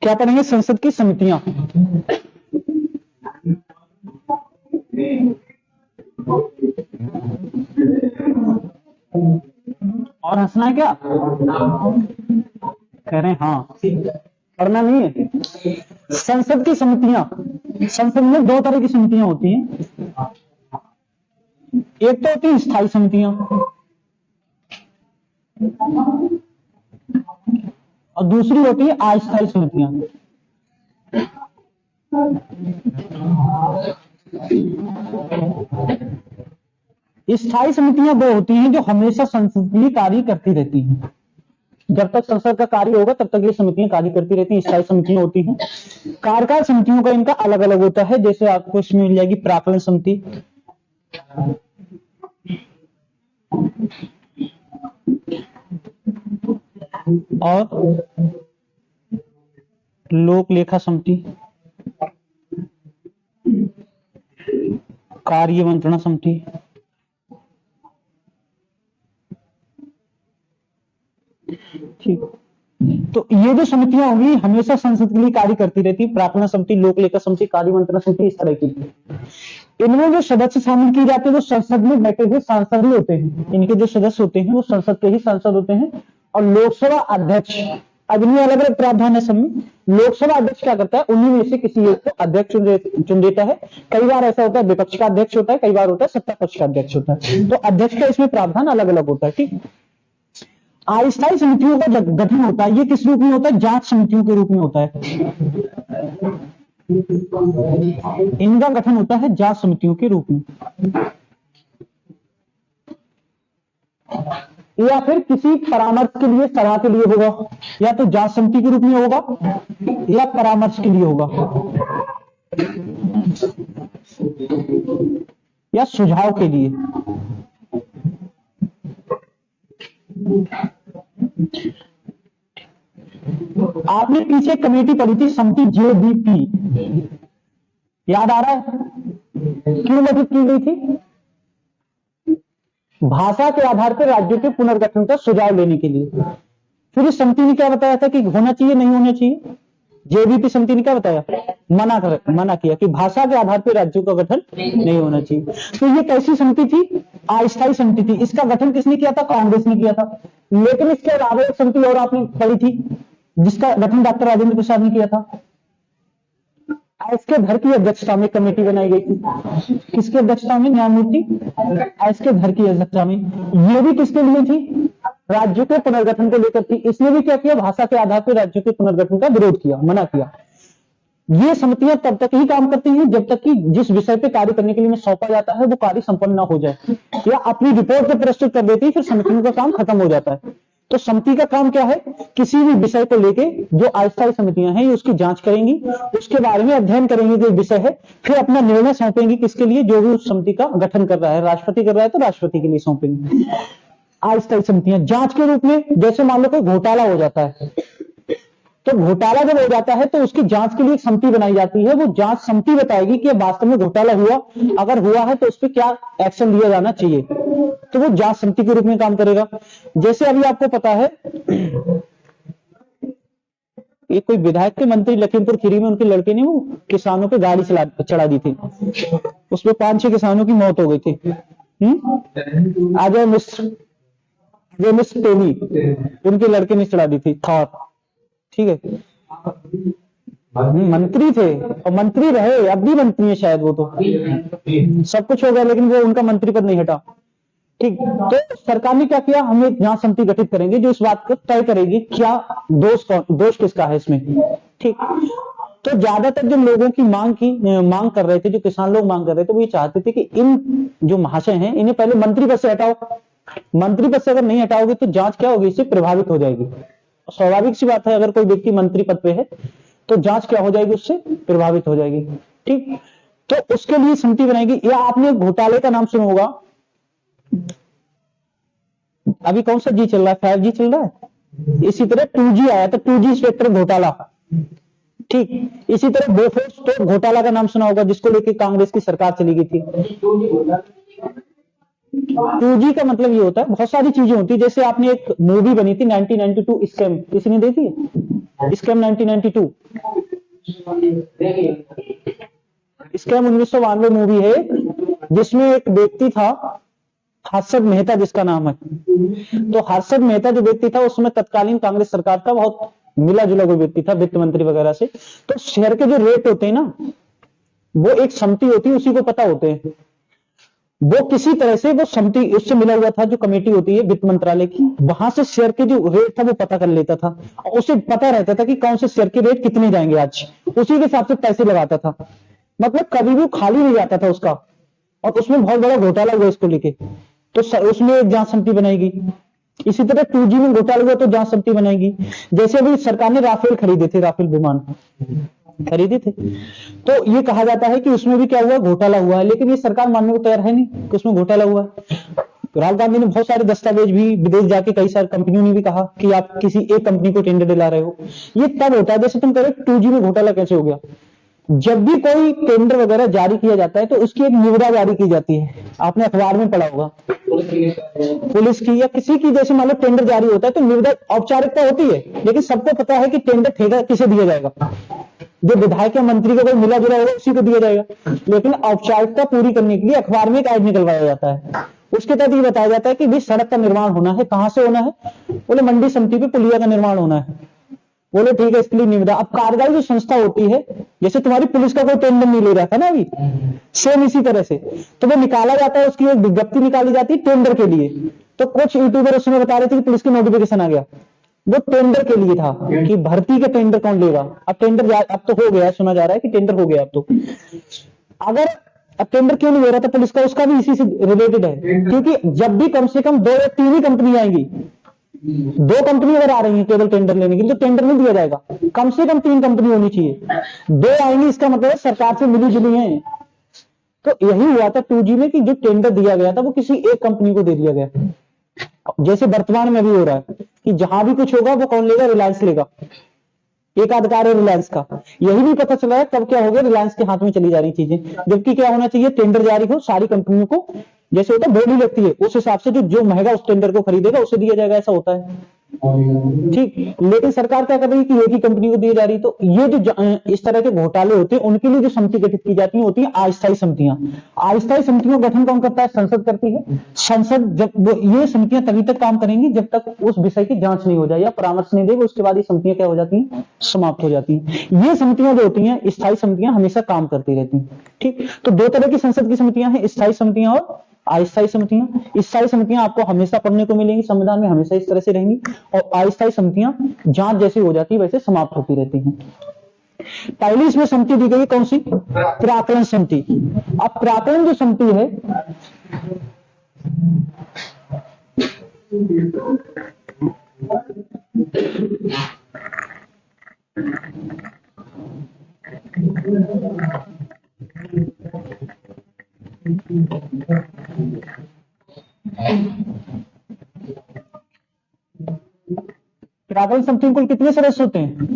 क्या पढ़ेंगे? संसद की समितियां। और हंसना है क्या? कह रहे हैं हाँ, पढ़ना नहीं है। संसद की समितियां, संसद में दो तरह की समितियां होती हैं। एक तो होती है स्थायी समितियां और दूसरी होती है अस्थायी समितियां। स्थायी समितियां वो होती हैं जो हमेशा संसद के लिए कार्य करती रहती हैं। जब तक संसद का कार्य होगा तब तक ये समितियां कार्य करती रहती हैं। स्थायी समितियां होती हैं। कार्यकाल समितियों का इनका अलग अलग होता है। जैसे आपको इसमें मिल जाएगी प्राक्कलन समिति और लोक लेखा समिति, कार्य मंत्रणा समिति, ठीक। तो ये जो समितियां होंगी हमेशा संसद के लिए कार्य करती रहती है। प्राक्कलन समिति, लोक लेखा समिति, कार्य मंत्रणा समिति, इस तरह की। इनमें जो सदस्य शामिल किए जाते हैं वो संसद में बैठे हुए सांसद ही होते हैं। इनके जो सदस्य होते हैं वो संसद के ही सांसद होते हैं। और लोकसभा अध्यक्ष, अब इनमें अलग अलग प्रावधान है सब में। लोकसभा अध्यक्ष क्या करता है? उन्हीं में से किसी एक को अध्यक्ष चुन देता है। कई बार ऐसा होता है विपक्ष का अध्यक्ष होता है, कई बार होता है सत्ता पक्ष का अध्यक्ष होता है। तो अध्यक्ष का इसमें प्रावधान अलग अलग होता है, ठीक। अस्थायी समितियों का गठन होता है, ये किस रूप में होता है? जांच समितियों के रूप में होता है। इनका गठन होता है जांच समितियों के रूप में, या फिर किसी परामर्श के लिए, सलाह के लिए होगा। या तो जांच समिति के रूप में होगा या परामर्श के लिए होगा या सुझाव के लिए। आपने पीछे कमेटी पढ़ी थी समिति जेबीपी, याद आ रहा है? क्यों गठित की गई थी? भाषा के आधार पर राज्यों के पुनर्गठन का सुझाव लेने के लिए। फिर इस समिति ने क्या बताया था कि होना चाहिए नहीं होना चाहिए? जेबीपी समिति ने क्या बताया? मना किया कि भाषा के आधार पर राज्यों का गठन नहीं होना चाहिए। तो ये कैसी समिति थी? अस्थायी समिति थी। इसका गठन किसने किया था? कांग्रेस ने किया था। लेकिन इसके अलावा एक समिति और आपने पढ़ी थी जिसका गठन डॉक्टर राजेंद्र प्रसाद ने किया था। एस के धर की अध्यक्षता में कमेटी बनाई गई थी। किसकी अध्यक्षता में? न्यायमूर्ति एस के धर की अध्यक्षता में। ये भी किसके लिए थी? राज्यों के पुनर्गठन को लेकर थी। इसने भी क्या किया? भाषा के आधार पर राज्यों के पुनर्गठन का विरोध किया, मना किया। ये समितियां तब तक ही काम करती हैं जब तक कि जिस विषय पे कार्य करने के लिए सौंपा जाता है वो कार्य संपन्न ना हो जाए, या अपनी रिपोर्ट को प्रस्तुत कर देती है, फिर समितियों का काम खत्म हो जाता है। तो समिति का काम क्या है? किसी भी विषय को लेके जो अस्थायी समितियां हैं उसकी जांच करेंगी, उसके बारे में अध्ययन करेंगे जो विषय है, फिर अपना निर्णय सौंपेंगे किसके लिए? जो भी उस समिति का गठन कर रहा है। राष्ट्रपति कर रहा है तो राष्ट्रपति के लिए सौंपेंगे। अस्थायी समितियां जांच के रूप में, जैसे मान लो कोई घोटाला हो जाता है, तो घोटाला जब हो जाता है तो उसकी जांच के लिए एक समिति बनाई जाती है। वो जांच समिति बताएगी कि वास्तव में घोटाला हुआ, अगर हुआ है तो उस पर क्या एक्शन लिया जाना चाहिए। तो वो जांच समिति के रूप में काम करेगा। जैसे अभी आपको पता है एक कोई विधायक के मंत्री लखीमपुर खीरी में उनके लड़के ने वो किसानों पे गाड़ी चढ़ा दी थी, उसमें 5-6 किसानों की मौत हो गई थी। अजय मिश्र टेनी, उनके लड़के ने चढ़ा दी थी थार, ठीक है। मंत्री थे और मंत्री रहे, अब भी मंत्री है शायद। वो तो सब कुछ हो गया लेकिन वो उनका मंत्री पद नहीं हटा, ठीक। तो सरकार ने क्या किया? हम एक जांच समिति गठित करेंगे जो इस बात को तय करेगी क्या दोष किसका है इसमें, ठीक। तो ज्यादातर जो लोगों की मांग कर रहे थे, जो किसान लोग मांग कर रहे थे, वो ये चाहते थे कि इन जो महाशय हैं इन्हें पहले मंत्री पद से हटाओ। मंत्री पद से अगर नहीं हटाओगे तो जांच क्या होगी? इससे प्रभावित हो जाएगी। स्वाभाविक सी बात है, अगर कोई व्यक्ति मंत्री पद पे है तो जांच क्या हो जाएगी? उससे प्रभावित हो जाएगी, ठीक। तो उसके लिए समिति बनाएगी। या आपने घोटाले का नाम सुना होगा, अभी कौन सा जी चल रहा है? 5G चल रहा है। इसी तरह 2G आया था, 2G स्पेक्ट्रम घोटाला, ठीक। इसी तरह बोफोर्स घोटाला का नाम सुना होगा जिसको लेके कांग्रेस की सरकार चली गई थी। 2G का मतलब ये होता है, बहुत सारी चीजें होती है। जैसे आपने एक मूवी बनी थी 1992 स्कैम, किसी ने देखी है? स्कैम 1992 स्कैम 1992 मूवी है, जिसमें एक व्यक्ति था हर्षद मेहता जिसका नाम है। तो हर्षद मेहता जो व्यक्ति था उसमें तत्कालीन कांग्रेस सरकार का बहुत मिला जुला कोई व्यक्ति था, वित्त मंत्री वगैरह से। तो शेयर के जो रेट होते हैं ना, वो एक समिति होती है, उसी को पता होते हैं। वो किसी तरह से वो समिति उससे मिला हुआ था, जो कमेटी होती है वित्त मंत्रालय की, वहां से शेयर के जो रेट था वो पता कर लेता था, और उसे पता रहता था कि कौन से शेयर के रेट कितने जाएंगे आज, उसी के हिसाब से पैसे लगाता था। मतलब कभी भी खाली नहीं जाता था उसका, और उसमें बहुत बड़ा घोटाला हुआ इसको लेके, तो उसमें एक जांच समिति बनाएगी। इसी तरह 2G में घोटाला हुआ तो जांच समिति बनाएगी। जैसे अभी सरकार ने राफेल खरीदे थे, राफेल विमान खरीदे थे, तो ये कहा जाता है कि उसमें भी क्या हुआ, घोटाला हुआ है। लेकिन ये सरकार मानने को तैयार है नहीं कि उसमें घोटाला हुआ है। राहुल गांधी ने बहुत सारे दस्तावेज भी विदेश जाके कई सारी कंपनियों ने भी कहा कि आप किसी एक कंपनी को टेंडर दिला रहे हो। ये तब होता है, जैसे तुम कह रहे 2G में घोटाला कैसे हो गया। जब भी कोई टेंडर वगैरह जारी किया जाता है तो उसकी एक निविदा जारी की जाती है, आपने अखबार में पढ़ा होगा, पुलिस की या किसी की, जैसे मान लो टेंडर जारी होता है तो निविदा औपचारिकता होती है, लेकिन सबको पता है कि टेंडर ठेका किसे दिया जाएगा, जो विधायक या मंत्री का कोई मिला जुला होगा उसी को दिया जाएगा। लेकिन औपचारिकता पूरी करने के लिए अखबार में एक ऐड निकलवाया जाता है, उसके तहत ये बताया जाता है कि भाई सड़क का निर्माण होना है, कहां से होना है, बोले मंडी समिति पे पुलिया का निर्माण होना है। बोले ठीक है, इसके लिए निविदा। अब कार्यदायी जो संस्था होती है, जैसे तुम्हारी पुलिस का कोई टेंडर नहीं ले रहा था ना अभी, सेम इसी तरह से तो वो निकाला जाता है, उसकी एक विज्ञप्ति निकाली जाती है टेंडर के लिए। तो कुछ यूट्यूबर उसमें बता रहे थे कि पुलिस की नोटिफिकेशन आ गया, वो टेंडर के लिए था कि भर्ती के टेंडर कौन लेगा। अब टेंडर अब तो हो गया, सुना जा रहा है कि टेंडर हो गया। अब तो अगर अब टेंडर क्यों नहीं हो रहा था पुलिस का, उसका भी इसी से रिलेटेड है, क्योंकि जब भी कम से कम 2 या 3 ही कंपनी आएंगी, 2 कंपनी अगर आ रही है केवल टेंडर लेने के लिए, तो टेंडर नहीं दिया जाएगा, कम से कम 3 कंपनी होनी चाहिए। 2 आएंगी इसका मतलब सरकार से मिली जुली है। तो यही हुआ था 2G में कि जो टेंडर दिया गया था वो किसी एक कंपनी को दे दिया गया, जैसे वर्तमान में भी हो रहा है कि जहां भी कुछ होगा वो कौन लेगा, रिलायंस लेगा, एकाधिकार है रिलायंस का। यही भी पता चला है कब क्या हो गया, रिलायंस के हाथ में चली जा रही चीजें, जबकि क्या होना चाहिए, टेंडर जारी हो, सारी कंपनियों को जैसे होता है बोली लगती है, उस हिसाब से जो महंगा उस टेंडर को खरीदेगा उसे दिया जाएगा, ऐसा होता है। ठीक, लेकिन सरकार क्या कर रही है कि एक ही कंपनी को दी जा रही। तो ये जो इस तरह के घोटाले होते हैं उनके लिए जो समिति गठित की जाती है होती है अस्थायी समितियां। अस्थायी समितियों का गठन कौन करता है, संसद करती है। संसद जब ये समितियां तभी तक काम करेंगी जब तक उस विषय की जांच नहीं हो जाए या परामर्श नहीं देगी, उसके बाद ये समितियां क्या हो जाती हैं, समाप्त हो जाती है। ये समितियां जो होती हैं, स्थायी समितियां हमेशा काम करती रहती हैं। ठीक, तो 2 तरह की संसद की समितियां हैं, स्थायी समितियां और अस्थायी समितियां। स्थायी समितियां आपको हमेशा पढ़ने को मिलेंगी, संविधान में हमेशा इस तरह से रहेंगी, और अस्थायी समितियां जांच जैसी हो जाती है वैसे समाप्त होती रहती हैं। पहली इसमें समिति दी गई है कौन सी, प्राक्कलन समिति। अब प्राक्कलन जो समिति है प्राक्कलन समिति में कुल कितने सदस्य होते हैं,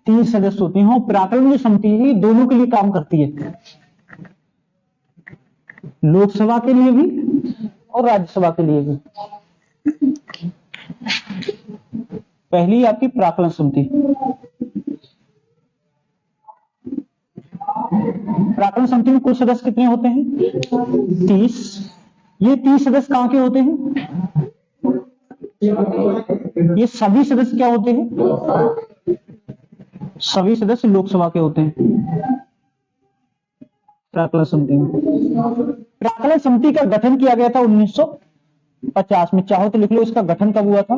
3 सदस्य होते हैं। प्राक्कलन जो समिति है दोनों के लिए काम करती है, लोकसभा के लिए भी और राज्यसभा के लिए भी। पहली आपकी प्राक्कलन समिति। प्राक्कलन समिति में कुल सदस्य कितने होते हैं, 30। ये 30 सदस्य कहां के होते हैं, ये सभी सदस्य क्या होते हैं, सभी सदस्य लोकसभा के होते हैं। प्राक्कलन समिति में, प्राक्कलन समिति का गठन किया गया था 1950 में। चाहो तो लिख लो इसका गठन कब हुआ था,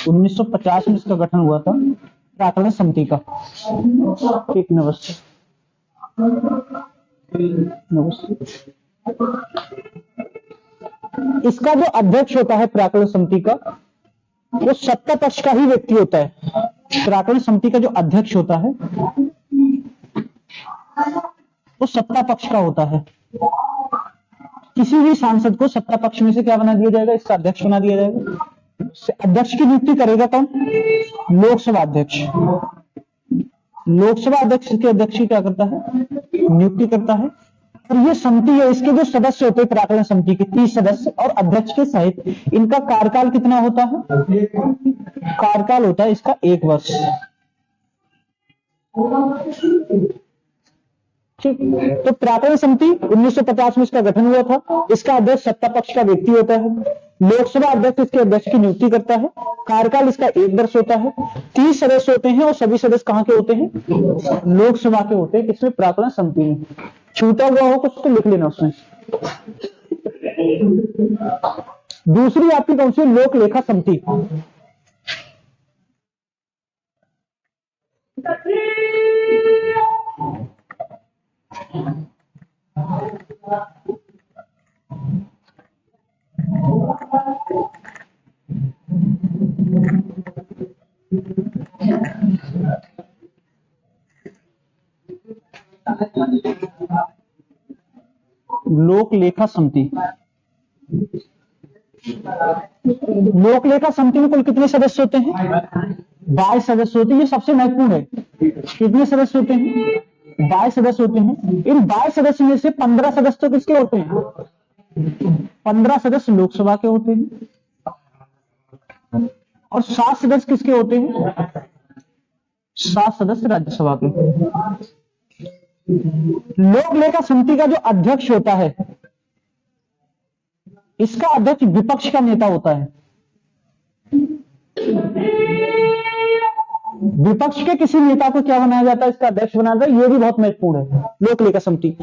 1950 में इसका गठन हुआ था प्राक्कलन समिति का। ठीक, नमस्ते नमस्ते। इसका जो अध्यक्ष होता है प्राक्कलन समिति का, वो सत्ता पक्ष का ही व्यक्ति होता है। प्राक्कलन समिति का जो अध्यक्ष होता है वो सत्ता पक्ष का होता है। किसी भी सांसद को सत्ता पक्ष में से क्या बना दिया जाएगा, इसका अध्यक्ष बना दिया जाएगा। अध्यक्ष की नियुक्ति करेगा कौन, लोकसभा अध्यक्ष। लोकसभा अध्यक्ष के अध्यक्ष की क्या करता है, नियुक्ति करता है। और ये समिति है, इसके जो सदस्य होते हैं प्राक्कलन समिति के 30 सदस्य और अध्यक्ष के सहित, इनका कार्यकाल कितना होता है? कार्यकाल होता है इसका 1 वर्ष। ठीक, तो प्राक्कलन समिति 1950 में इसका गठन हुआ था। इसका अध्यक्ष सत्ता पक्ष का व्यक्ति होता है। लोकसभा अध्यक्ष इसके अध्यक्ष की नियुक्ति करता है। कार्यकाल इसका 1 वर्ष होता है। 30 सदस्य होते हैं और सभी सदस्य कहां के होते हैं? लोकसभा के होते हैं। किसमें? प्राक्कलन समिति में। छूटा हुआ हो कुछ तो लिख लेना उसमें। दूसरी आपकी कौन सी? लोक लेखा समिति। लोक लेखा समिति। लोक लेखा समिति में कुल कितने सदस्य होते हैं? 22 सदस्य होते हैं। ये सबसे महत्वपूर्ण है। कितने सदस्य होते हैं? 22 सदस्य होते हैं। इन 22 सदस्य में से 15 सदस्य तो किसके होते हैं? 15 सदस्य लोकसभा के होते हैं और 7 सदस्य किसके होते हैं? 7 सदस्य राज्यसभा के। लोक लेखा समिति का जो अध्यक्ष होता है, इसका अध्यक्ष विपक्ष का नेता होता है। विपक्ष के किसी नेता को क्या बनाया जाता है? इसका अध्यक्ष बनाया जाता है। ये भी बहुत महत्वपूर्ण है। लोक लेखा समिति।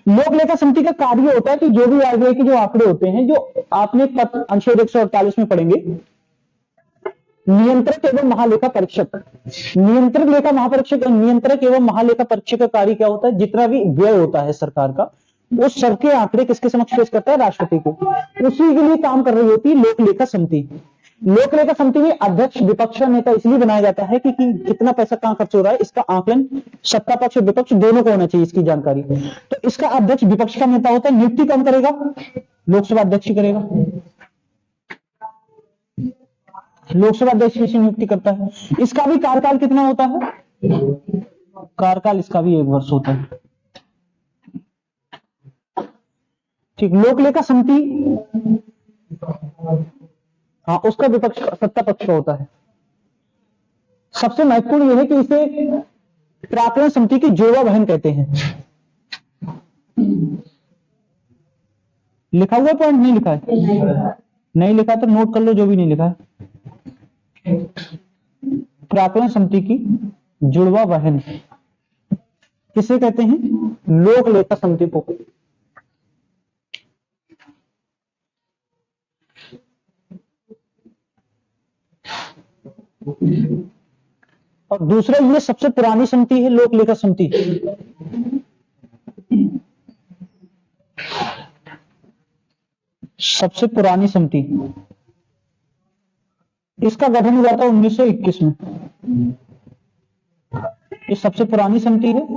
लोक लेखा समिति का कार्य होता है कि जो भी आरबीआई के जो आंकड़े होते हैं, जो आपने अनुच्छेद 148 में पढ़ेंगे, नियंत्रक एवं महालेखा परीक्षक, नियंत्रक लेखा महापरीक्षक, नियंत्रक एवं महालेखा परीक्षक का कार्य क्या होता है? जितना भी व्यय होता है सरकार का, वो सबके आंकड़े किसके समक्ष पेश करता है? राष्ट्रपति को। उसी के लिए काम कर रही होती है लोक लेखा समिति। लोक लेखा समिति में अध्यक्ष विपक्ष का नेता इसलिए बनाया जाता है कि कितना पैसा कहां खर्च हो रहा है, इसका आकलन सत्ता पक्ष और विपक्ष दोनों को होना चाहिए, इसकी जानकारी। तो इसका अध्यक्ष विपक्ष का नेता होता है। नियुक्ति कौन करेगा? लोकसभा अध्यक्ष करेगा। लोकसभा अध्यक्ष की नियुक्ति करता है। इसका भी कार्यकाल कितना होता है? कार्यकाल इसका भी 1 वर्ष होता है। ठीक, लोक लेखा समिति, हाँ, उसका विपक्ष सत्ता पक्ष का होता है। सबसे महत्वपूर्ण यह है कि इसे प्राक्कलन समिति की जुड़वा बहन कहते हैं। लिखा हुआ पॉइंट नहीं लिखा है? नहीं लिखा तो नोट कर लो जो भी नहीं लिखा है। प्राक्कलन समिति की जुड़वा बहन किसे कहते हैं? लोक लेखा समिति को। और दूसरा, ये सबसे पुरानी समिति है लोक लेखा समिति। सबसे पुरानी समिति, इसका गठन हुआ था 1921 में। ये सबसे पुरानी समिति है।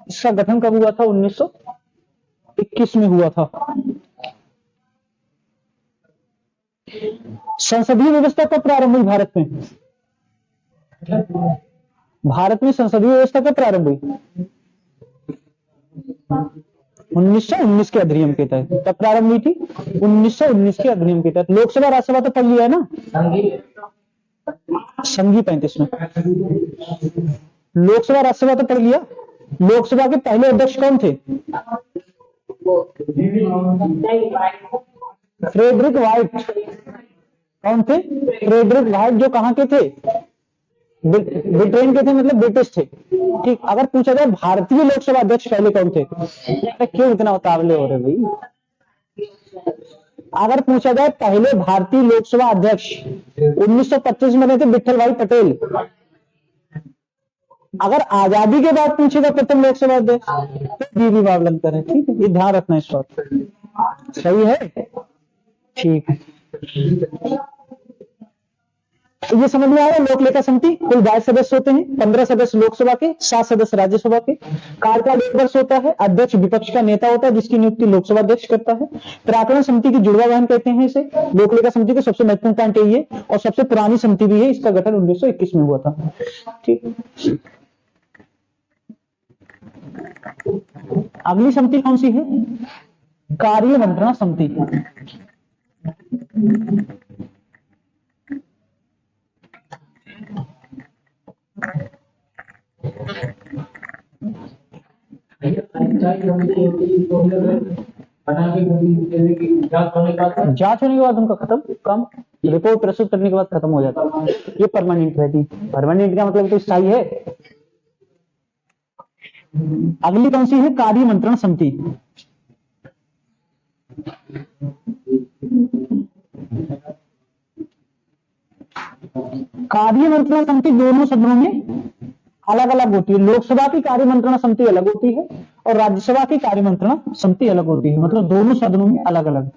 इसका गठन कब हुआ था? 1921 में हुआ था। संसदीय व्यवस्था कब प्रारंभ हुई भारत में? भारत में संसदीय व्यवस्था कब प्रारंभ हुई? 1919 के अधिनियम के तहत। तब प्रारंभ हुई थी 1919 के अधिनियम के तहत। लोकसभा राज्यसभा तो पढ़ लिया है ना, संघी 35 में। लोकसभा राज्यसभा तो पढ़ लिया। लोकसभा के पहले अध्यक्ष कौन थे? Frederick White. कौन थे? फ्रेडरिक व्हाइट, जो कहां के थे? ब्रिटेन के थे, मतलब ब्रिटिश थे। ठीक, अगर पूछा जाए भारतीय लोकसभा अध्यक्ष पहले कौन थे? क्यों इतना उतावले हो रहे भाई? अगर पूछा जाए पहले भारतीय लोकसभा अध्यक्ष 1925 में रहे थे विठल भाई पटेल। अगर आजादी के बाद पूछेगा प्रथम लोकसभा अध्यक्ष तो बीबी बावलंकर है। ठीक है, ये ध्यान रखना इस बात। सही है? ठीक है, तो ये समझ में आया। लोक लेखा समिति कुल 22 सदस्य होते हैं। 15 सदस्य लोकसभा के, 7 सदस्य राज्यसभा के। कार्यकाल 1 वर्ष होता है। अध्यक्ष विपक्ष का नेता होता है, जिसकी नियुक्ति लोकसभा अध्यक्ष करता है। प्राक्कलन समिति की जुड़वा बहन कहते हैं इसे। लोक लेखा समिति का सबसे महत्वपूर्ण पॉइंट यही है, और सबसे पुरानी समिति भी है। इसका गठन 1921 में हुआ था। ठीक। अगली समिति कौन सी है? कार्य मंत्रणा समिति। जांच होने के बाद उनका खत्म काम, रिपोर्ट प्रस्तुत करने के बाद खत्म हो जाता है, ये परमानेंट रहती। परमानेंट का मतलब तो स्थायी है। अगली कौन सी है? कार्य मंत्रणा समिति। कार्य मंत्रणा समिति दोनों सदनों में अलग अलग होती है। लोकसभा की कार्य मंत्रणा समिति अलग होती है और राज्यसभा की कार्य मंत्रणा समिति अलग होती है, मतलब दोनों सदनों में अलग अलग।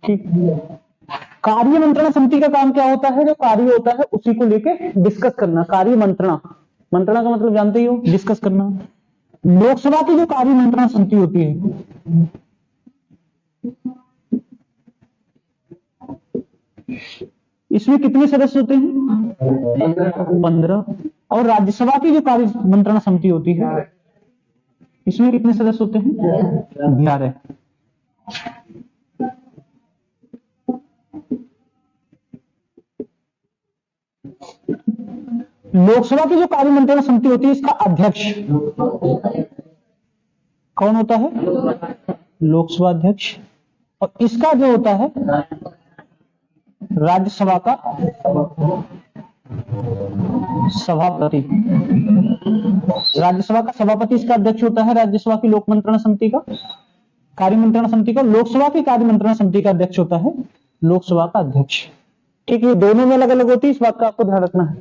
ठीक। कार्य मंत्रणा समिति का काम क्या होता है? जो कार्य होता है उसी को लेके डिस्कस करना। कार्य मंत्रणा, मंत्रणा का मतलब जानते ही हो, डिस्कस करना। लोकसभा की जो कार्य मंत्रणा समिति होती है, इसमें कितने सदस्य होते हैं? 15। और राज्यसभा की जो कार्य मंत्रणा समिति होती है, इसमें कितने सदस्य होते हैं? 11। लोकसभा की जो कार्य मंत्रणा समिति होती है, इसका अध्यक्ष कौन होता है? लोकसभा अध्यक्ष। और इसका जो होता है राज्यसभा का सभापति। राज्यसभा का सभापति इसका अध्यक्ष होता है। राज्यसभा की लोक मंत्रणा समिति का, कार्य मंत्रणा समिति का। लोकसभा की कार्य मंत्रणा समिति का अध्यक्ष होता है लोकसभा का अध्यक्ष। ठीक है, दोनों में अलग अलग होती है, इस बात का आपको ध्यान रखना है।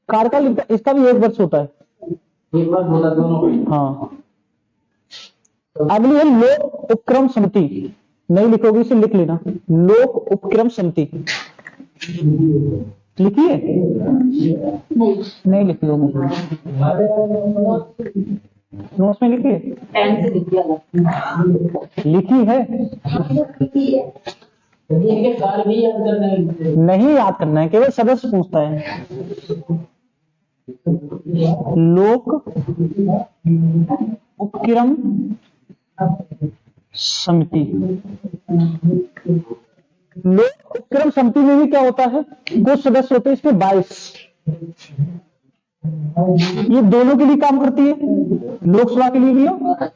कार्यकाल इसका भी 1 वर्ष होता है। हाँ। अगली है लोक उपक्रम समिति। नहीं लिखोगे इसे लिख लेना, लोक उपक्रम समिति। लिखिए? नहीं लिखी होगी, नोट्स में लिखिए। लिखी है? नहीं याद करना है, केवल सदस्य पूछता है। लोक उपक्रम समिति। लोक उपक्रम समिति में भी क्या होता है? कुछ सदस्य होते हैं इसमें 22। ये दोनों के लिए काम करती है, लोकसभा के लिए भी और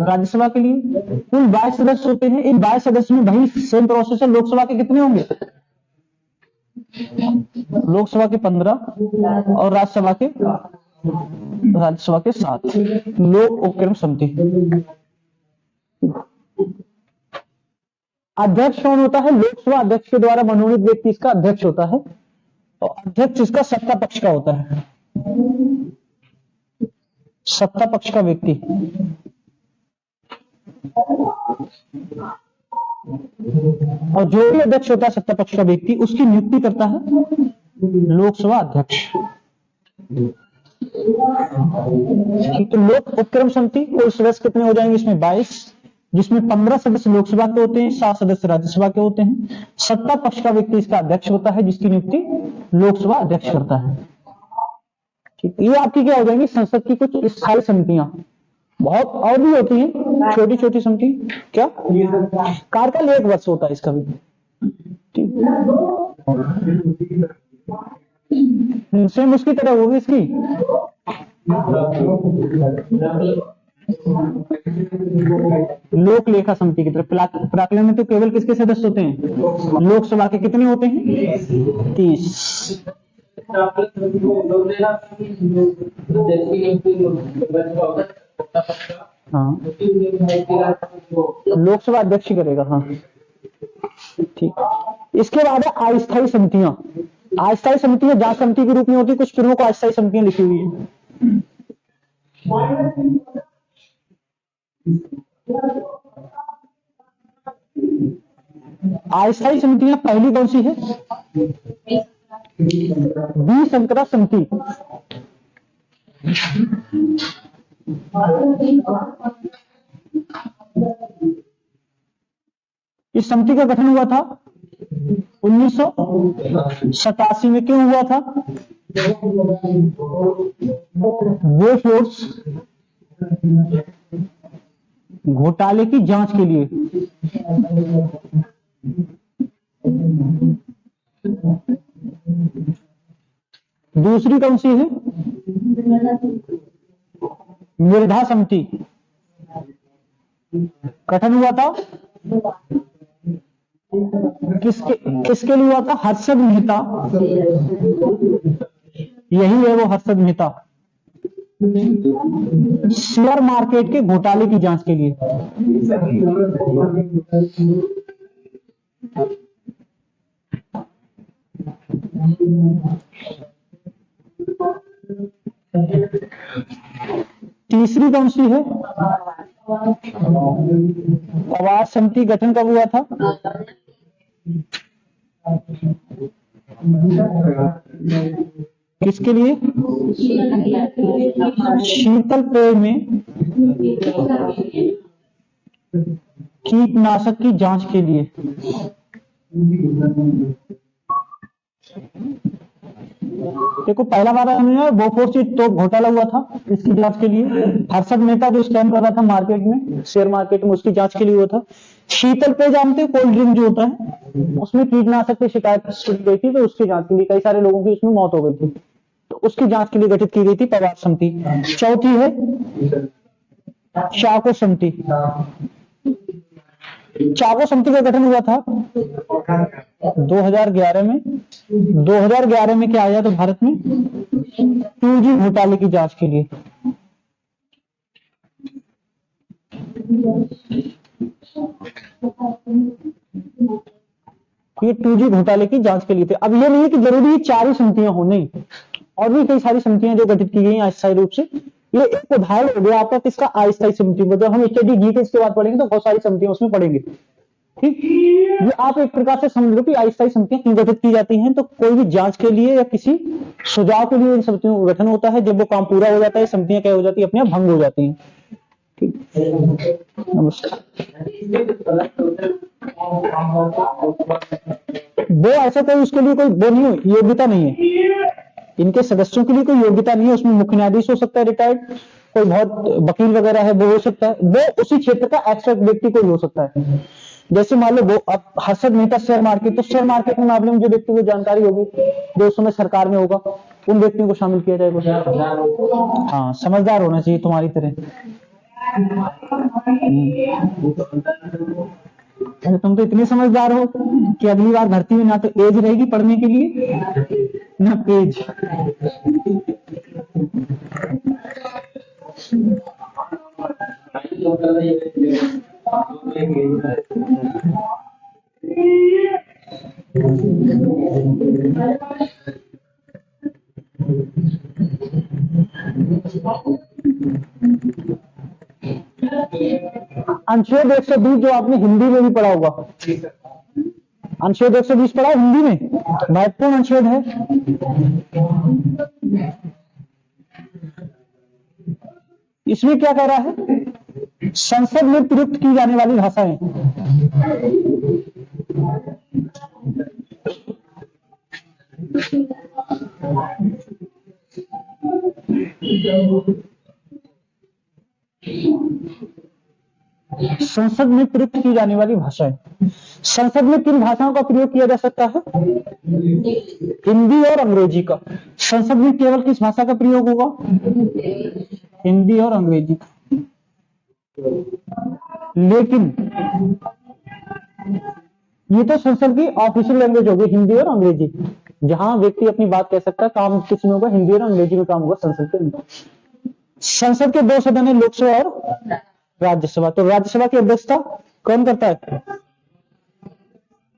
राज्यसभा के लिए। कुल 22 सदस्य होते हैं। इन 22 सदस्य में भाई सेम प्रोसेस है। लोकसभा के कितने होंगे? लोकसभा के 15 और राज्यसभा के 7। लोक उपक्रम समिति। अध्यक्ष कौन होता है? लोकसभा अध्यक्ष के द्वारा मनोनीत व्यक्ति इसका अध्यक्ष होता है और अध्यक्ष इसका सत्ता पक्ष का होता है। सत्ता पक्ष का व्यक्ति। और जो भी अध्यक्ष होता है सत्ता पक्ष का व्यक्ति, उसकी नियुक्ति करता है लोकसभा अध्यक्ष। तो लोक उपक्रम समिति कुल सदस्य कितने हो जाएंगे इसमें? 22, जिसमें 15 सदस्य लोकसभा के होते हैं, 7 सदस्य राज्यसभा के होते हैं। सत्ता पक्ष का व्यक्ति इसका अध्यक्ष होता है, जिसकी नियुक्ति लोकसभा अध्यक्ष करता है। ठीक, ये आपकी क्या हो जाएंगी? संसद की कुछ स्थायी समितियां। बहुत और भी होती हैं छोटी छोटी समिति। क्या कार्यकाल 1 वर्ष होता है इसका भी। सेम उसकी तरह होगी इसकी। लोक लेखा समिति की तरफ। प्राक्कलन में तो केवल किसके सदस्य होते हैं? लोकसभा के कितने होते हैं? 30। हाँ, लोकसभा अध्यक्ष करेगा। हाँ ठीक। इसके बाद है अस्थायी समितियां। अस्थायी समितियां जांच समिति के रूप में होती है, कुछ फिल्मों को अस्थायी समितियां लिखी हुई है। अस्थायी समितियां पहली कौन सी है? बी शंकरा समिति। इस समिति का गठन हुआ था 1987 में। क्यों हुआ था? वो फोर्स घोटाले की जांच के लिए। दूसरी कौन सी है? निर्धा समिति। गठन हुआ था किसके लिए हुआ था? हर्षद मेहता, यही है वो हर्षद मेहता, शेयर मार्केट के घोटाले की जांच के लिए। तीसरी कौन सी है? पवार समिति गठन कब हुआ था? किसके लिए? शीतल पेय में कीटनाशक की जांच के लिए। देखो पहला बार हमने बोफोर्स तोप घोटाला हुआ था, इसकी जांच के लिए। हर्षद मेहता जो स्कैम कर रहा था मार्केट में, शेयर मार्केट में, उसकी जांच के लिए हुआ था। शीतल पेय जानते हैं, कोल्ड ड्रिंक जो होता है, उसमें कीटनाशक की शिकायत सुनी गई थी, तो उसकी जांच के लिए कई सारे लोगों की उसमें मौत हो गई थी, तो उसकी जांच के लिए गठित की गई थी पवार समिति। चौथी है चाको समिति। चाको समिति का गठन हुआ था 2011 में। 2011 में क्या आया तो भारत में 2G घोटाले की जांच के लिए। ये 2G घोटाले की जांच के लिए थे। अब ये नहीं है कि जरूरी 4 ही समितियां हो, नहीं, और भी कई सारी समितियां जो गठित की गई हैं अस्थायी रूप से। ये एक उदाहरण हो गया आपका किसका? अस्थायी समिति। जब हम स्टडी जी के इसके बाद पढ़ेंगे तो बहुत सारी समितियां उसमें पढ़ेंगे, ठीक। ये आप एक प्रकार से समझ लो कि अस्थायी समितियां क्यों गठित की जाती हैं। तो कोई भी जांच के लिए या किसी सुझाव के लिए इन समितियों का गठन होता है। जब वो काम पूरा हो जाता है, समितियां क्या हो जाती है? अपने आप भंग हो जाती हैं, ठीक। नमस्कार। वो ऐसा कोई उसके लिए कोई वो नहीं हो, योग्यता नहीं है, इनके सदस्यों के लिए कोई योग्यता नहीं है। उसमें मुख्य न्यायाधीश हो सकता है रिटायर्ड, कोई बहुत वकील वगैरह है वो हो सकता है, वो उसी क्षेत्र का एक्सपर्ट व्यक्ति कोई हो सकता है। जैसे मान लो वो अब हर्षद मेहता शेयर मार्केट, तो शेयर मार्केट के मामले में जो व्यक्ति को जानकारी होगी, जो उस समय सरकार में होगा, उन व्यक्तियों को शामिल किया जाएगा। हाँ, समझदार होना चाहिए तुम्हारी तरह। तुम तो इतने समझदार हो कि अगली बार भर्ती में ना तो एज रहेगी पढ़ने के लिए ना पेज। अनुच्छेद 120 जो आपने हिंदी में भी पढ़ा होगा, अनुच्छेद 120 पढ़ा हिंदी में, महत्वपूर्ण अनुच्छेद है। इसमें क्या कह रहा है? संसद में प्रयुक्त की जाने वाली भाषाएं। संसद में प्रयुक्त की जाने वाली भाषाएं। संसद में किन भाषाओं का प्रयोग किया जा सकता है? हिंदी और अंग्रेजी का। संसद में केवल किस भाषा का प्रयोग होगा? हिंदी और अंग्रेजी का। लेकिन ये तो संसद की ऑफिशियल लैंग्वेज होगी, हिंदी और अंग्रेजी। जहां व्यक्ति अपनी बात कह सकता है, काम किस में होगा? हिंदी और अंग्रेजी में काम होगा संसद के अंदर। संसद के 2 सदन है, लोकसभा और राज्यसभा। तो राज्यसभा की अध्यक्षता कौन करता है?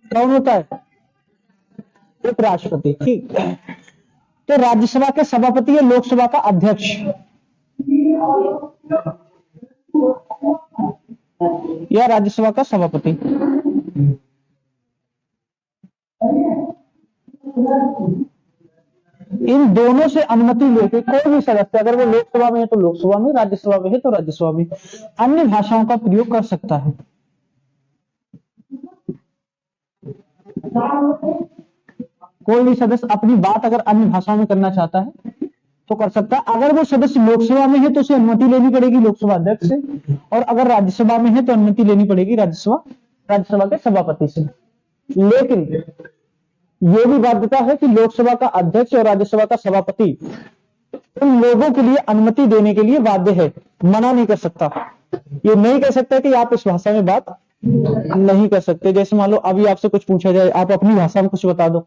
कौन होता है? उपराष्ट्रपति, ठीक। तो राज्यसभा के सभापति है लोकसभा का अध्यक्ष, या राज्यसभा का सभापति। इन दोनों से अनुमति लेके कोई भी सदस्य, अगर वो लोकसभा में है तो लोकसभा में, राज्यसभा में है तो राज्यसभा में, अन्य भाषाओं का प्रयोग कर सकता है। कोई भी सदस्य अपनी बात अगर अन्य भाषाओं में करना चाहता है तो कर सकता है। अगर वो सदस्य लोकसभा में है तो उसे अनुमति लेनी पड़ेगी लोकसभा अध्यक्ष से, और अगर राज्यसभा में है तो अनुमति लेनी पड़ेगी राज्यसभा के सभापति से। लेकिन ये भी बाध्यता है कि लोकसभा का अध्यक्ष और राज्यसभा का सभापति उन लोगों के लिए अनुमति देने के लिए बाध्य है, मना नहीं कर सकता। ये नहीं कह सकता कि आप इस भाषा में बात नहीं कर सकते। जैसे मान लो अभी आपसे कुछ पूछा जाए, आप अपनी भाषा में कुछ बता दो,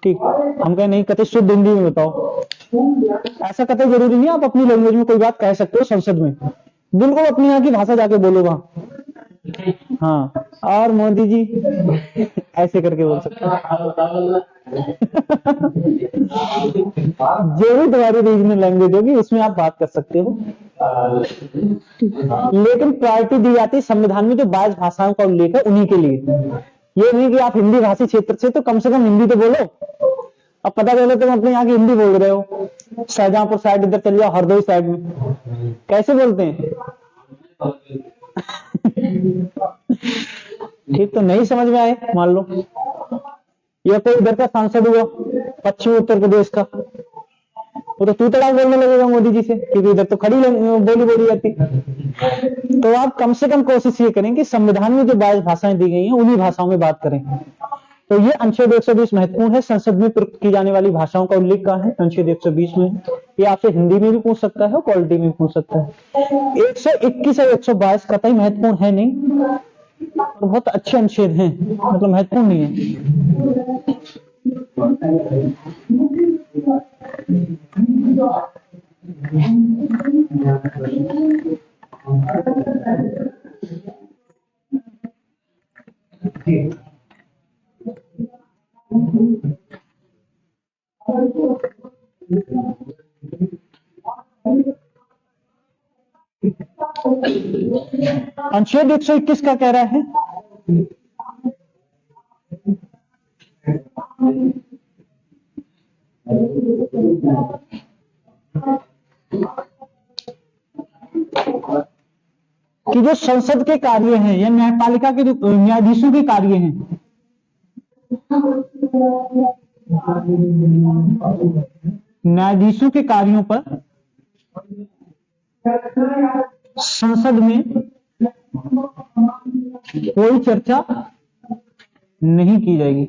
ठीक, हम कहें नहीं, कहते शुद्ध हिंदी में बताओ। ऐसा कहते जरूरी नहीं, आप अपनी लैंग्वेज में कोई बात कह सकते हो संसद में, बिल्कुल अपनी यहाँ की भाषा जाके बोलो वहां। हाँ, और मोदी जी ऐसे करके बोल सकते हो। जो भी तुम्हारी रीजनल लैंग्वेज होगी उसमें आप बात कर सकते हो। लेकिन प्रायोरिटी दी जाती है संविधान में जो 22 भाषाओं का उल्लेख है उन्हीं के लिए। ये नहीं कि आप हिंदी भाषी क्षेत्र से तो कम से कम हिंदी तो बोलो। अब पता चलो तुम अपने यहाँ की हिंदी बोल रहे हो, शाहजहांपुर साइड इधर चले जाओ, हरदोई साइड में कैसे बोलते हैं? ठीक, तो नहीं समझ में आए मान लो, या कोई इधर का सांसद हुआ पश्चिमी उत्तर प्रदेश का, वो तो तू तड़ा बोलने लगेगा मोदी जी से, क्योंकि इधर तो खड़ी बोली बोली जाती। तो आप कम से कम कोशिश ये करें कि संविधान में जो 22 भाषाएं दी गई हैं उन्हीं भाषाओं में बात करें। तो ये अनुच्छेद 120 महत्वपूर्ण है। संसद में प्रयुक्त की जाने वाली भाषाओं का उल्लेख कहाँ है? अनुच्छेद 120 में। ये आपसे हिंदी में भी पूछ सकता है और पॉलिटी में भी पूछ सकता है। 121 और 122 कतई महत्वपूर्ण है नहीं, तो बहुत अच्छे अनुच्छेद हैं, मतलब महत्वपूर्ण नहीं है। अनुच्छेद 121 का कह रहा है कि जो संसद के कार्य हैं या न्यायपालिका के जो न्यायाधीशों के कार्य हैं, न्यायाधीशों के कार्यों पर संसद में कोई चर्चा नहीं की जाएगी।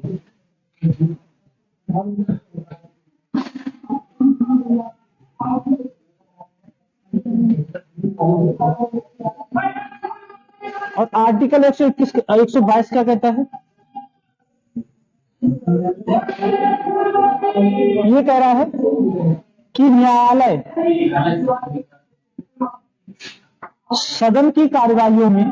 और आर्टिकल 121 122 क्या कहता है? ये कह रहा है कि न्यायालय सदन की कार्यवाहियों में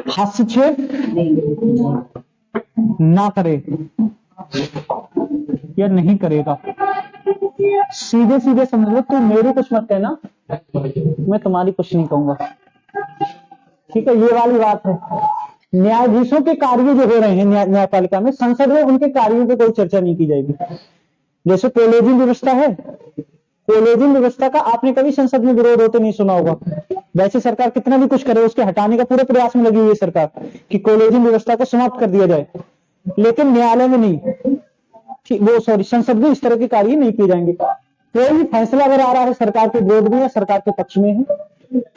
हस्तक्षेप ना करे या नहीं करेगा। सीधे सीधे समझ लो, तू मेरे कुछ मत कहना, मैं तुम्हारी कुछ नहीं कहूंगा, ठीक है? ये वाली बात है। न्यायाधीशों के कार्य जो हो रहे हैं न्यायपालिका में, संसद में उनके कार्यों पे कोई चर्चा नहीं की जाएगी। जैसे कॉलेजियम व्यवस्था है, कॉलेजियम व्यवस्था का आपने कभी संसद में विरोध होते नहीं सुना होगा। वैसे सरकार कितना भी कुछ करे, उसके हटाने का पूरे प्रयास में लगी हुई है सरकार कि कॉलेजियम व्यवस्था को समाप्त कर दिया जाए, लेकिन न्यायालय में नहीं, संसद में इस तरह के कार्य नहीं किए जाएंगे। कोई भी फैसला अगर आ रहा है सरकार के विरोध में या सरकार के पक्ष में है,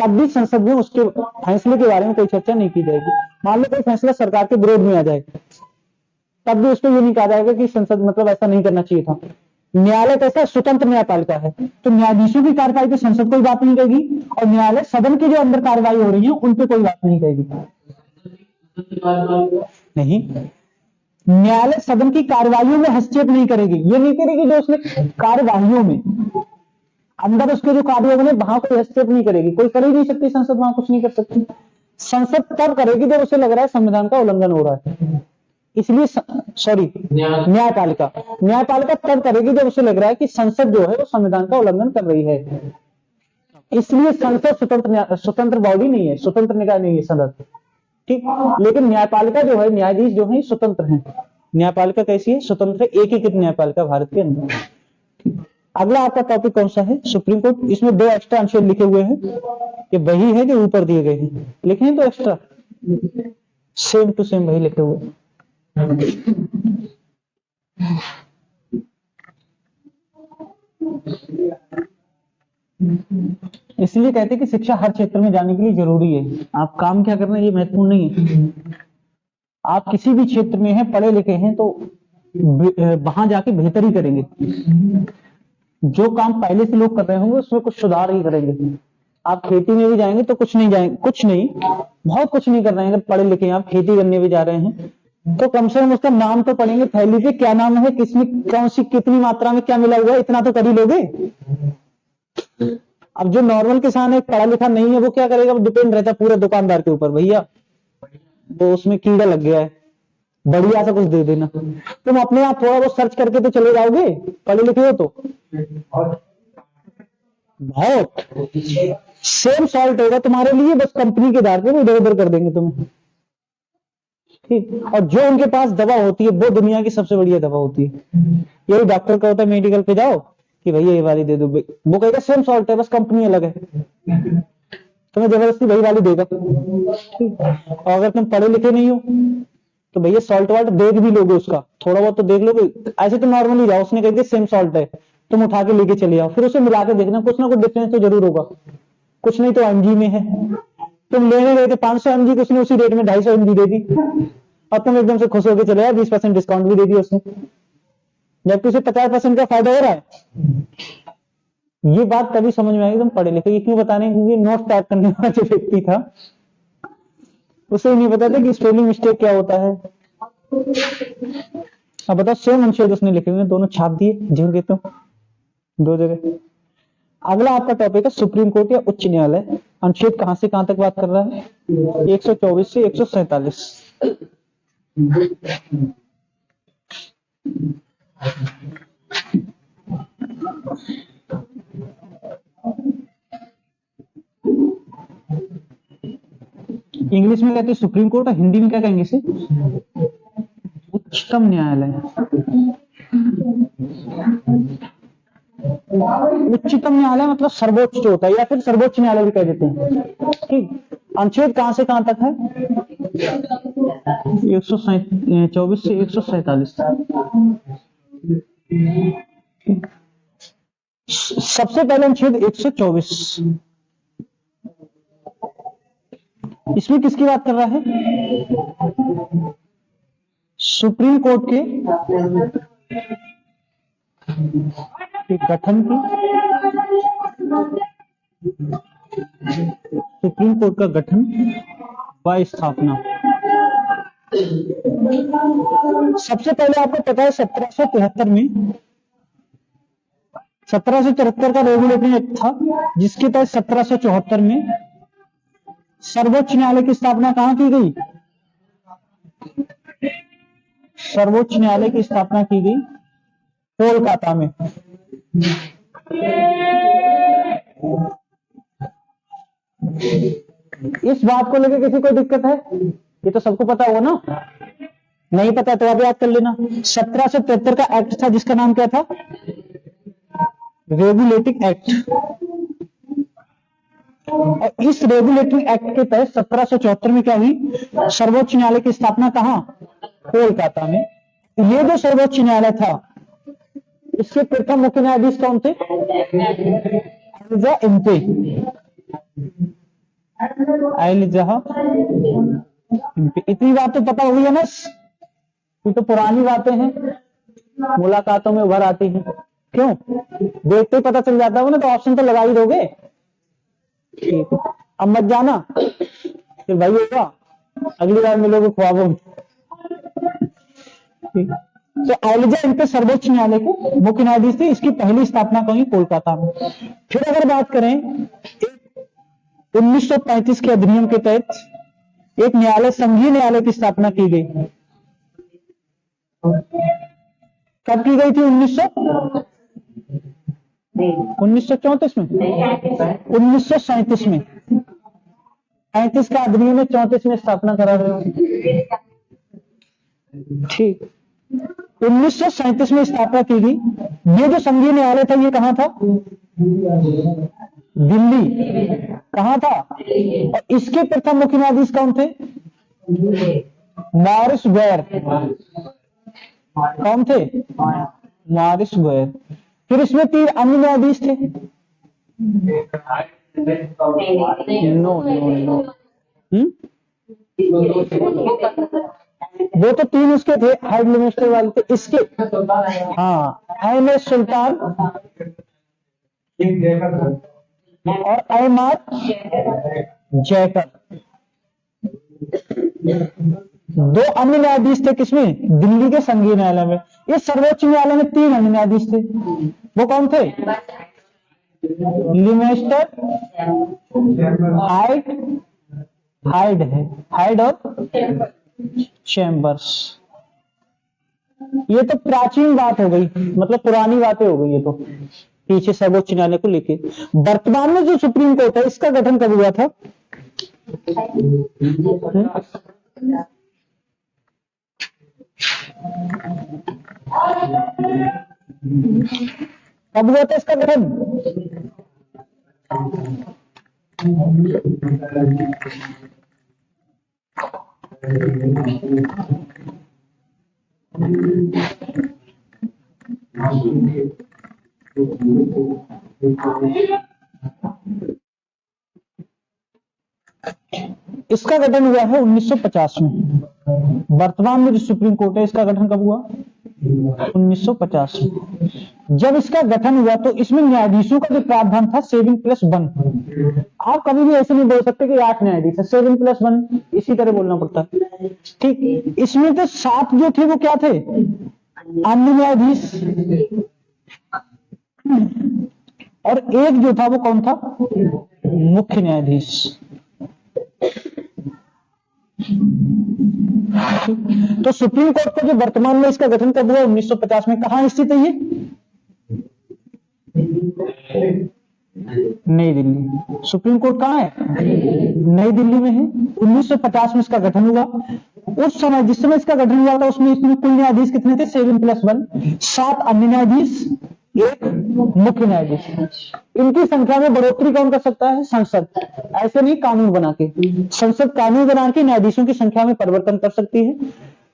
तब भी संसद में उसके फैसले के बारे में कोई चर्चा नहीं की जाएगी। मान लो कोई फैसला सरकार के विरोध में आ जाए, तब भी उसको ये नहीं कहा जाएगा कि संसद मतलब ऐसा नहीं करना चाहिए था। न्यायालय कैसा स्वतंत्र न्यायपालिका है, तो न्यायाधीशों की कार्रवाई पे संसद कोई बात नहीं कहेगी, और न्यायालय सदन की जो अंदर कार्रवाई हो रही है उन पे कोई बात नहीं कहेगी। नहीं, न्यायालय सदन की कार्यवाहियों में हस्तक्षेप नहीं करेगी। ये नहीं करेगी जो उसने कार्यवाहियों में अंदर उसके जो कार्य बने वहां कोई हस्तक्षेप नहीं करेगी। कोई कर ही नहीं सकती, संसद वहां कुछ नहीं कर सकती। संसद तब करेगी जब उसे लग रहा है संविधान का उल्लंघन हो रहा है। इसलिए न्यायपालिका तब करेगी जब उसे लग रहा है कि संसद जो है वो संविधान का उल्लंघन कर रही है। इसलिए संसद स्वतंत्र बॉडी नहीं है, स्वतंत्र निकाय नहीं है संसद, ठीक। लेकिन न्यायपालिका जो है, न्यायाधीश जो है स्वतंत्र हैं। न्यायपालिका कैसी है? स्वतंत्र, एकीकृत न्यायपालिका भारत के अंदर। अगला आपका टॉपिक कौन सा है? Supreme court. इसमें 2 एक्स्ट्रा अनुच्छेद लिखे हुए हैं, ये वही है जो ऊपर दिए गए हैं, लिखे हैं 2 एक्स्ट्रा, सेम टू सेम वही लिखे हुए हैं। इसलिए कहते हैं कि शिक्षा हर क्षेत्र में जाने के लिए जरूरी है। आप काम क्या करना है ये महत्वपूर्ण नहीं है। आप किसी भी क्षेत्र में हैं, पढ़े लिखे हैं, तो वहां जाके बेहतरी करेंगे। जो काम पहले से लोग कर रहे होंगे उसमें कुछ सुधार ही करेंगे। आप खेती में भी जाएंगे तो कुछ नहीं बहुत कुछ नहीं कर रहे हैं। अगर पढ़े लिखे हैं, आप खेती करने भी जा रहे हैं तो कम से कम उसका नाम तो पढ़ेंगे, थैली पे क्या नाम है, किसमें कौन सी कितनी मात्रा में क्या मिला हुआ है, इतना तो कर ही लोगे। अब जो नॉर्मल किसान है, पढ़ा लिखा नहीं है, वो क्या करेगा? वो डिपेंड रहता है पूरे दुकानदार के ऊपर, भैया वो उसमें कीड़ा लग गया है, बढ़िया सा कुछ दे देना। तुम अपने आप थोड़ा बहुत सर्च करके तो चले जाओगे, पढ़े लिखे हो तो। बहुत सेम सॉल्ट होगा तुम्हारे लिए, बस कंपनी के आधार पे वो इधर उधर कर देंगे तुम्हें, ठीक। और जो उनके पास दवा होती है वो दुनिया की सबसे बढ़िया दवा होती है। यही डॉक्टर का होता है, मेडिकल पे जाओ कि भैया ये वाली दे दो, वो कहेगा सेम सॉल्ट है, बस कंपनी अलग है, तुम्हें जबरदस्ती वही वाली देगा, ठीक। और अगर तुम पढ़े लिखे नहीं हो तो भैया सॉल्ट वाल्ट देख भी लोगे, उसका थोड़ा बहुत तो देख लोगे। ऐसे तो नॉर्मली जाओ, उसने कह दिया सेम सॉल्ट है, तुम उठा के लेके चले आओ, फिर उसे मिला के देखना, कुछ ना कुछ डिफरेंस तो जरूर होगा। कुछ नहीं तो एमजी में है, तुम लेने गए थे 500 एमजी, उसने उसी रेट में 250 एमजी दे दी और तुम एकदम से खुश होकर चले आए, 20% डिस्काउंट भी दे दिया उसने, जबकि उसे 50% का फायदा हो रहा है। ये बात तभी समझ में आएगी तुम पढ़े लिखे। ये क्यों बता रहे हैं? क्योंकि नोट टाइप करने वाला जो व्यक्ति था उसे नहीं पता था कि स्पेलिंग मिस्टेक क्या होता है। अब बताओ, सेम अनुच्छेद उसने लिखे हुए, दोनों छाप दिए जिन के तो 2 जगह। अगला आपका टॉपिक है सुप्रीम कोर्ट या उच्च न्यायालय। अनुच्छेद कहां से कहां तक बात कर रहा है? 124 से 147। इंग्लिश में कहते हैं सुप्रीम कोर्ट और हिंदी में क्या कहेंगे इसे? उच्चतम न्यायालय। उच्चतम न्यायालय मतलब सर्वोच्च होता है, या फिर सर्वोच्च न्यायालय भी कह देते हैं, ठीक। अनुच्छेद कहां से कहां तक है? 124 से 147। सबसे पहले अनुच्छेद 124, इसमें किसकी बात कर रहा है? सुप्रीम कोर्ट के गठन की, सुप्रीम कोर्ट का गठन व स्थापना। सबसे पहले आपको पता है 1773 में 1774 का रेगुलेटरी एक्ट था, जिसके तहत 1774 में सर्वोच्च न्यायालय की स्थापना कहां की गई? सर्वोच्च न्यायालय की स्थापना की गई कोलकाता में। इस बात को लेकर किसी को दिक्कत है? ये तो सबको पता होगा ना, नहीं पता तो आप याद कर लेना। 1773 का एक्ट था जिसका नाम क्या था? Regulating act. और इस रेगुलेटिंग एक्ट के तहत 1774 में क्या हुई? सर्वोच्च न्यायालय की स्थापना कहां? कोलकाता में। ये जो सर्वोच्च न्यायालय था, इसके प्रथम मुख्य न्यायाधीश कौन थे? Elijah Impey. इतनी बात तो पता होगी ना, ये तो पुरानी बातें हैं, मुलाकातों में उभर आती हैं। क्यों? देखते ही पता चल जाता है ना, तो ऑप्शन तो लगा ही दोगे। ठीक है, अब मत जाना, फिर भाई होगा अगली बार मिलोगे ख्वाबों में। तो एलिजा इम्पे सर्वोच्च न्यायालय के मुख्य न्यायाधीश थे। इसकी पहली स्थापना कहीं कोलकाता में। फिर अगर बात करें 1935 के अधिनियम के तहत एक न्यायालय, संघीय न्यायालय की स्थापना की गई। कब की गई थी? 1934 में, 1937 में। 35 का अधिनियम में 34 में स्थापना करा रहे हो, ठीक। 1937 में स्थापना की गई। ये जो संघीय न्यायालय था ये कहाँ था? दिल्ली। कहाँ था? और इसके प्रथम मुख्य न्यायाधीश कौन थे? मॉरिस गोयर। कौन थे? मॉरिस गोयर। फिर इसमें 3 अन्य न्यायाधीश थे। नो नो नो, वो तो 3 उसके थे, हाइड लिमिस्टर वाले थे। इसके हाँ, एम.ए. सुल्तान और एम.आर. जयकर। 2 अन्य न्यायाधीश थे किसमें? दिल्ली के संघीय न्यायालय में। इस सर्वोच्च न्यायालय में 3 अन्य न्यायाधीश थे। वो कौन थे? लिमेस्टर, हाइड और चैम्बर्स। ये तो प्राचीन बात हो गई, मतलब पुरानी बातें हो गई ये तो, पीछे सर्वोच्च न्यायालय को लेके। वर्तमान में जो सुप्रीम कोर्ट है इसका गठन कब हुआ था? कब हुआ था इसका गठन? इसका गठन हुआ है 1950 में। वर्तमान में जो सुप्रीम कोर्ट है इसका गठन कब हुआ? 1950 में। जब इसका गठन हुआ तो इसमें न्यायाधीशों का जो प्रावधान था 7+1। आप कभी भी ऐसे नहीं बोल सकते कि 8 न्यायाधीश है, 7+1 इसी तरह बोलना पड़ता है। ठीक, इसमें तो 7 जो थे वो क्या थे? अन्य न्यायाधीश। और 1 जो था वो कौन था? मुख्य न्यायाधीश। तो सुप्रीम कोर्ट का जो वर्तमान में इसका गठन कब हुआ? 1950 में। कहां स्थित है ये? नई दिल्ली। सुप्रीम कोर्ट कहां है? नई दिल्ली में है। 1950 में इसका गठन हुआ। उस समय जिस समय इसका गठन हुआ था उसमें इसमें कुल न्यायाधीश कितने थे? 7+1। 7 अन्य न्यायाधीश, 1 मुख्य न्यायाधीश। इनकी संख्या में बढ़ोतरी कौन कर सकता है? संसद। ऐसे नहीं, कानून बना के। संसद कानून बना के न्यायाधीशों की संख्या में परिवर्तन कर सकती है।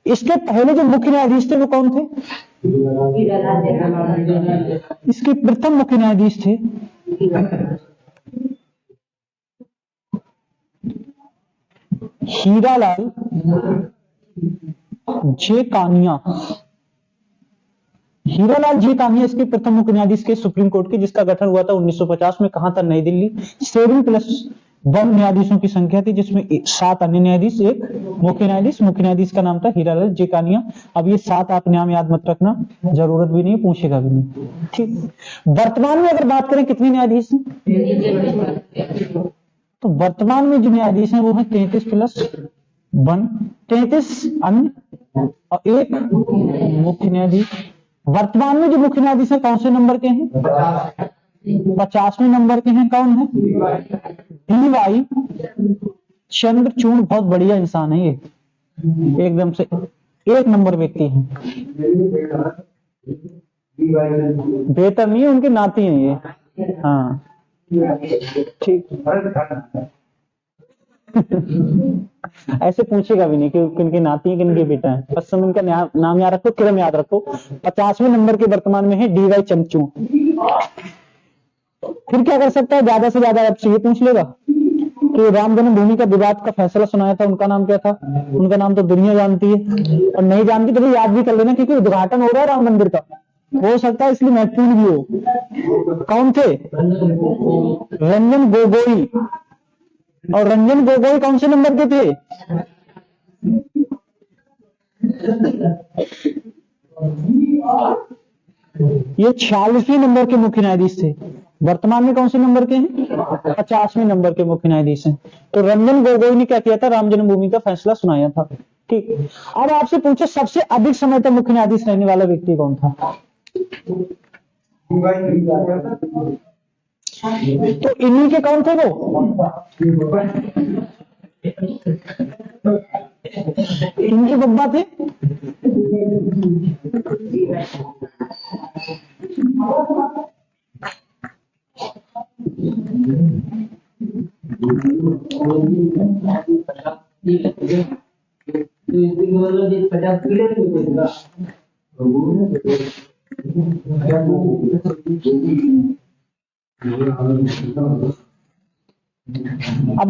इसके पहले जो मुख्य न्यायाधीश थे वो कौन थे? इसके प्रथम मुख्य न्यायाधीश थे हीरालाल जे कानिया। हीरालाल जी कानिया इसके प्रथम मुख्य न्यायाधीश के सुप्रीम कोर्ट के, जिसका गठन हुआ था 1950 में। कहां था? नई दिल्ली। 7+1 न्यायाधीशों की संख्या थी, जिसमें 7 अन्य न्यायाधीश, 1 मुख्य न्यायाधीश। मुख्य न्यायाधीश का नाम था हीरालाल जे कानिया। अब ये 7 आप नाम याद मत रखना, जरूरत भी नहीं, पूछेगा भी नहीं। ठीक, वर्तमान में अगर बात करें कितने न्यायाधीश हैं? तो वर्तमान में जो न्यायाधीश हैं वो है 33+1, 33 अन्य और 1 मुख्य न्यायाधीश। वर्तमान में जो मुख्य न्यायाधीश है कौन से नंबर के हैं? 50वें नंबर के हैं। कौन है? डी.वाई. चंद्रचूड़। बहुत बढ़िया इंसान है ये, एकदम से 1 नंबर व्यक्ति है। बेहतर नहीं है, उनके नाती हैं ये। हाँ ठीक। ऐसे पूछेगा भी नहीं कि किनके नाती है किनके बेटा है, बस तुम उनका नाम याद रखो, क्रम याद रखो। 50वें नंबर के वर्तमान में है डी.वाई. चंद्रचूड़। फिर क्या कर सकता है? ज्यादा से ज्यादा आपसे ये पूछ लेगा कि राम जन्मभूमि का विवाद का फैसला सुनाया था, उनका नाम क्या था? उनका नाम तो दुनिया जानती है, और नहीं जानती तो भी याद भी कर लेना, क्योंकि उद्घाटन हो रहा है राम मंदिर का, हो सकता है इसलिए महत्वपूर्ण भी हो। कौन थे? रंजन गोगोई। और रंजन गोगोई कौन से नंबर के थे? ये 46वें नंबर के मुख्य न्यायाधीश थे। वर्तमान में कौन से नंबर के हैं? 50वें नंबर के मुख्य न्यायाधीश हैं। तो रंजन गोगोई ने क्या किया था? राम जन्मभूमि का फैसला सुनाया था। ठीक, अब आपसे पूछे सबसे अधिक समय तक मुख्य न्यायाधीश रहने वाला व्यक्ति कौन था? तो इन्हीं के कौन थे वो? इनके बब्बा थे अब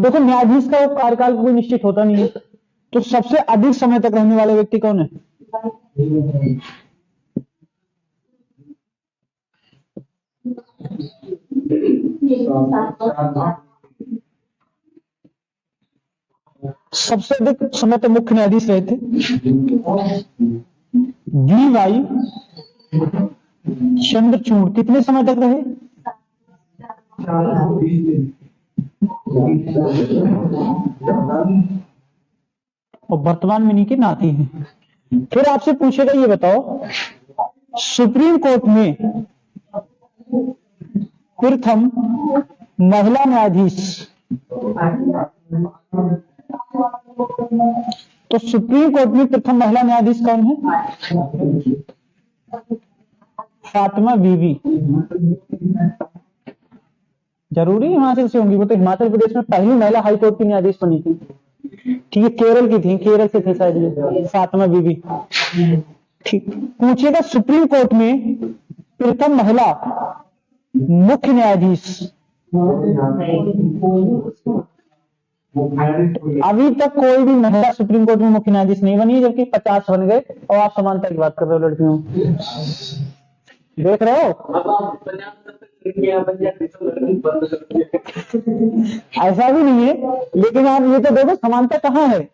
देखो न्यायाधीश का कार्यकाल कोई निश्चित होता नहीं है, तो सबसे अधिक समय तक रहने वाले व्यक्ति कौन है? सबसे अधिक समय तक मुख्य न्यायाधीश रहे थे DY चंद्रचूड़। कितने समय तक रहे? और वर्तमान में इन्हीं के नाती हैं। फिर आपसे पूछेगा ये बताओ, सुप्रीम कोर्ट में प्रथम महिला न्यायाधीश, तो सुप्रीम कोर्ट में प्रथम महिला न्यायाधीश कौन है? फातिमा बीबी। जरूरी हिमाचल से होंगी, वो तो हिमाचल प्रदेश में पहली महिला हाई कोर्ट की न्यायाधीश बनी थी। ठीक है, केरल की थी, केरल से थे शायद ये फातिमा बीबी। ठीक, पूछिएगा सुप्रीम कोर्ट में प्रथम महिला मुख्य न्यायाधीश। अभी तक कोई भी महिला सुप्रीम कोर्ट में मुख्य न्यायाधीश नहीं बनी, जबकि 50 बन गए और आप समानता की बात कर रहे हो लड़कियों। देख रहे हो, ऐसा भी नहीं है, लेकिन आप ये तो देखो समानता कहाँ है।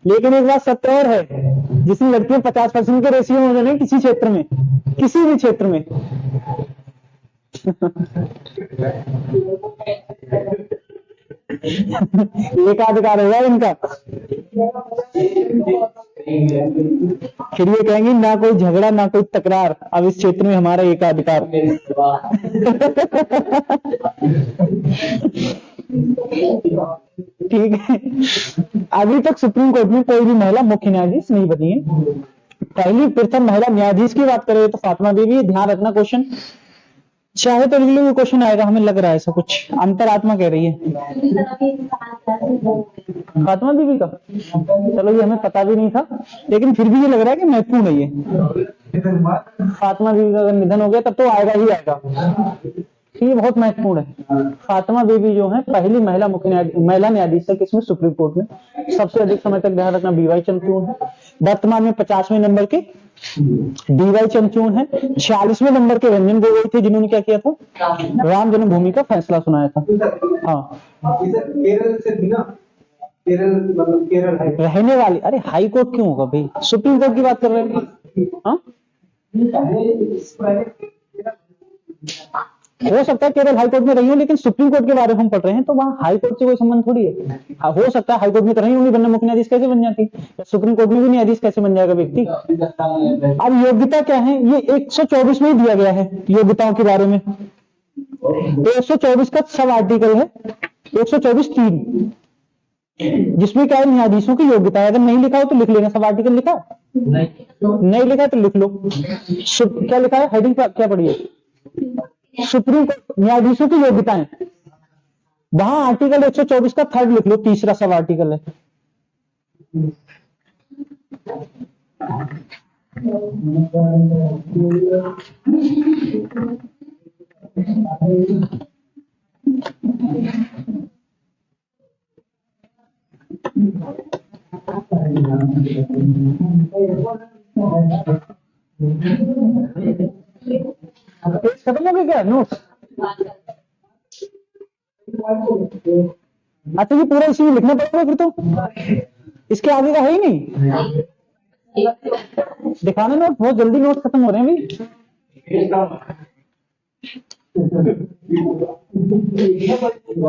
लेकिन एक बात सत्य और है, जिसमें लड़कियां 50% के रेशियो में हो जाए किसी क्षेत्र में, किसी भी क्षेत्र में एकाधिकार होगा इनका। फिर ये कहेंगे ना कोई झगड़ा ना कोई तकरार, अब इस क्षेत्र में हमारा एकाधिकार। ठीक है, अभी तक सुप्रीम कोर्ट में कोई भी महिला मुख्य न्यायाधीश नहीं बनी है। पहली प्रथम महिला न्यायाधीश की बात करें तो फातिमा बीबी। ध्यान रखना, क्वेश्चन चाहे तो अगले में क्वेश्चन आएगा, हमें लग रहा है ऐसा कुछ, अंतरात्मा कह रही है फातिमा बीबी का। चलो ये हमें पता भी नहीं था, लेकिन फिर भी ये लग रहा है कि महत्वपूर्ण है ये। फातिमा बीबी का अगर निधन हो गया तब तो आएगा ही आएगा, ये बहुत महत्वपूर्ण है। फातिमा बीबी जो है पहली महिला महिला न्यायाधीश है किसमें? सुप्रीम कोर्ट में। सबसे अधिक समय तक ध्यान रखना DY चंद्रचूड़ है। वर्तमान में 50वें नंबर के DY चंद्रचूड़ है। 46वें नंबर के रंजन गोगोई थे, जिन्होंने क्या किया था? राम जन्मभूमि का फैसला सुनाया था। हाँ, केरल से थी ना, केरल मतलब केरल रहने वाली। अरे हाई कोर्ट क्यों होगा भाई, सुप्रीम कोर्ट की बात कर रहे हैं। हाँ, हो सकता है केरल हाई कोर्ट में रही हो, लेकिन सुप्रीम कोर्ट के बारे में हम पढ़ रहे हैं, तो वहाँ हाई कोर्ट से कोई संबंध थोड़ी है। हाँ, हो सकता है हाई कोर्ट में तो रही होंगी, वरना मुख्य न्यायाधीश कैसे बन जाती? सुप्रीम कोर्ट में भी न्यायाधीश कैसे बन जाएगा व्यक्ति? अब योग्यता क्या है, ये 124 में ही दिया गया है योग्यताओं के बारे में। 124 का सब आर्टिकल है, 124(3), जिसमें क्या है न्यायाधीशों की योग्यता है। अगर नहीं लिखा हो तो लिख लेना, सब आर्टिकल लिखा नहीं लिखा तो लिख लो। क्या लिखा है हेडिंग पर, क्या पढ़िए? सुप्रीम कोर्ट न्यायाधीशों की योग्यताएं। वहां आर्टिकल 124 का 3rd लिख लो, तीसरा सब आर्टिकल है। खत्म हो गया क्या नोट्स? अच्छा, ये पूरा इसी में लिखना पड़ेगा फिर तो, इसके आगे का है ही नहीं। दिखाना नोट, बहुत जल्दी नोट खत्म हो रहे हैं भाई।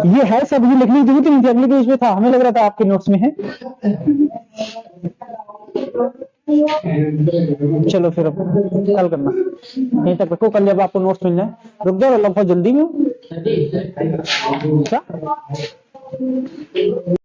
ये है सब, ये लिखने की जरूरत नहीं थी, अगले पेज पे था, हमें लग रहा था आपके नोट्स में है। चलो फिर अब कल करना, यहीं तक रखो, कल जब आपको नोट्स मिल जाए। रुक जाओ, बहुत जल्दी में। क्या